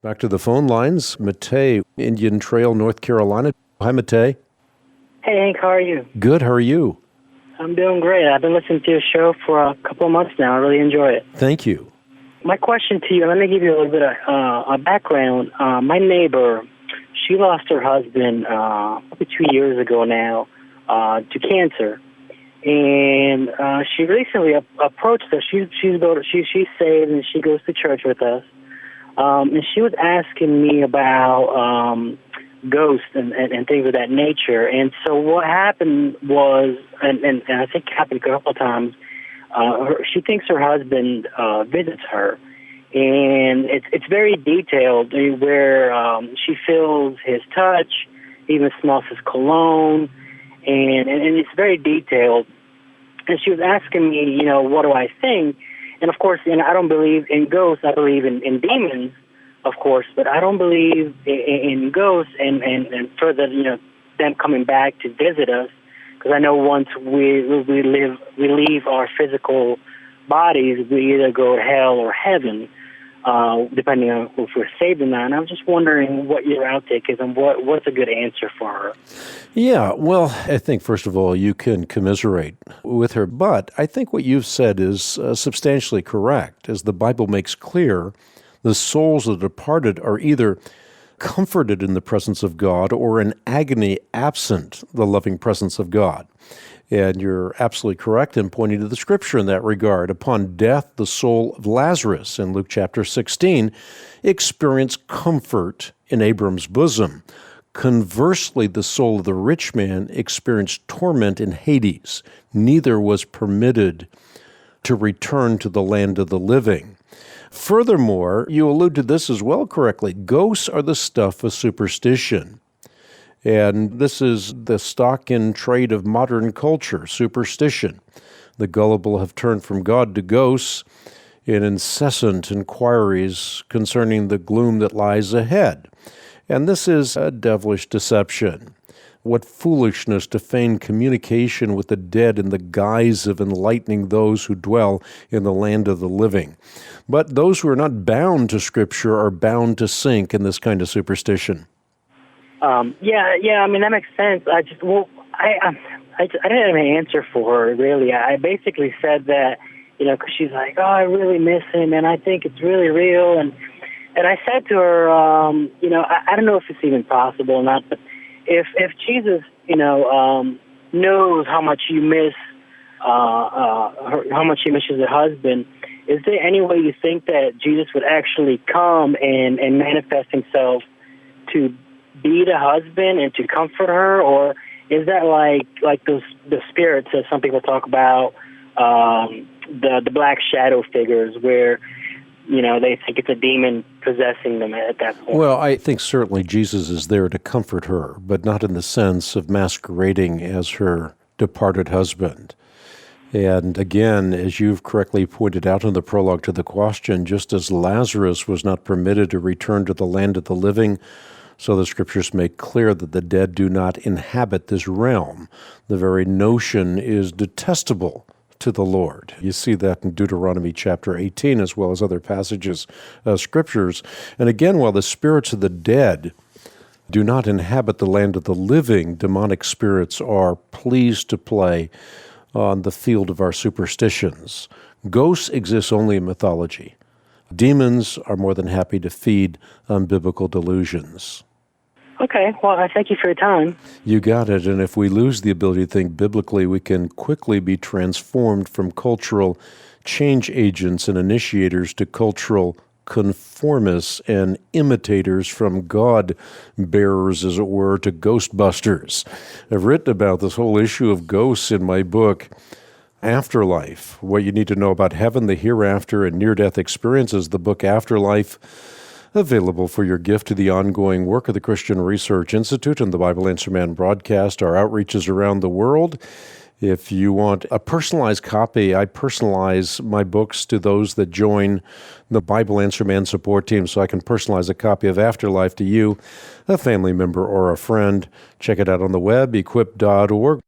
Back to the phone lines. Matay, Indian Trail, North Carolina. Hi, Matay. Hey, Hank, how are you? Good. How are you? I'm doing great. I've been listening to your show for a couple of months now. I really enjoy it. Thank you. My question to you, let me give you a little bit of a background. My neighbor, she lost her husband probably 2 years ago now to cancer. And she recently approached us. She's saved and she goes to church with us. And she was asking me about ghosts and things of that nature. And so what happened was, and I think it happened a couple of times, she thinks her husband visits her. And it's very detailed where she feels his touch, even smells his cologne, and it's very detailed. And she was asking me, what do I think? And, of course, I don't believe in ghosts. I believe in demons, of course, but I don't believe in ghosts and further, them coming back to visit us. Because I know once we leave our physical bodies, we either go to hell or heaven, depending on if we're saved or not. And I'm just wondering what your outtake is and what's a good answer for her. Yeah, well, I think, first of all, you can commiserate with her, but I think what you've said is substantially correct. As the Bible makes clear, the souls of the departed are either comforted in the presence of God or in agony absent the loving presence of God. And you're absolutely correct in pointing to the Scripture in that regard. Upon death, the soul of Lazarus, in Luke chapter 16, experienced comfort in Abram's bosom. Conversely, the soul of the rich man experienced torment in Hades. Neither was permitted to return to the land of the living. Furthermore, you allude to this as well correctly. Ghosts are the stuff of superstition. And this is the stock in trade of modern culture, superstition. The gullible have turned from God to ghosts in incessant inquiries concerning the gloom that lies ahead. And this is a devilish deception. What foolishness to feign communication with the dead in the guise of enlightening those who dwell in the land of the living. But those who are not bound to Scripture are bound to sink in this kind of superstition. That makes sense. I didn't have an answer for her, really. I basically said that, because she's like, I really miss him, and I think it's really real. And I said to her, I don't know if it's even possible or not, but if Jesus, knows how much you miss, how much he misses her husband, is there any way you think that Jesus would actually come and manifest himself to be the husband and to comfort her, or is that like the spirits that some people talk about, the black shadow figures, where they think it's a demon possessing them at that point? Well, I think certainly Jesus is there to comfort her, but not in the sense of masquerading as her departed husband. And again, as you've correctly pointed out in the prologue to the question, just as Lazarus was not permitted to return to the land of the living, so the Scriptures make clear that the dead do not inhabit this realm. The very notion is detestable to the Lord. You see that in Deuteronomy chapter 18, as well as other passages of Scriptures. And again, while the spirits of the dead do not inhabit the land of the living, demonic spirits are pleased to play on the field of our superstitions. Ghosts exist only in mythology. Demons are more than happy to feed on biblical delusions. Okay, well, I thank you for your time. You got it, and if we lose the ability to think biblically, we can quickly be transformed from cultural change agents and initiators to cultural conformists and imitators, from God-bearers, as it were, to ghostbusters. I've written about this whole issue of ghosts in my book, Afterlife, What You Need to Know About Heaven, the Hereafter, and Near-Death Experiences, the book Afterlife, available for your gift to the ongoing work of the Christian Research Institute and the Bible Answer Man broadcast, our outreaches around the world. If you want a personalized copy, I personalize my books to those that join the Bible Answer Man support team, so I can personalize a copy of Afterlife to you, a family member or a friend. Check it out on the web, equip.org.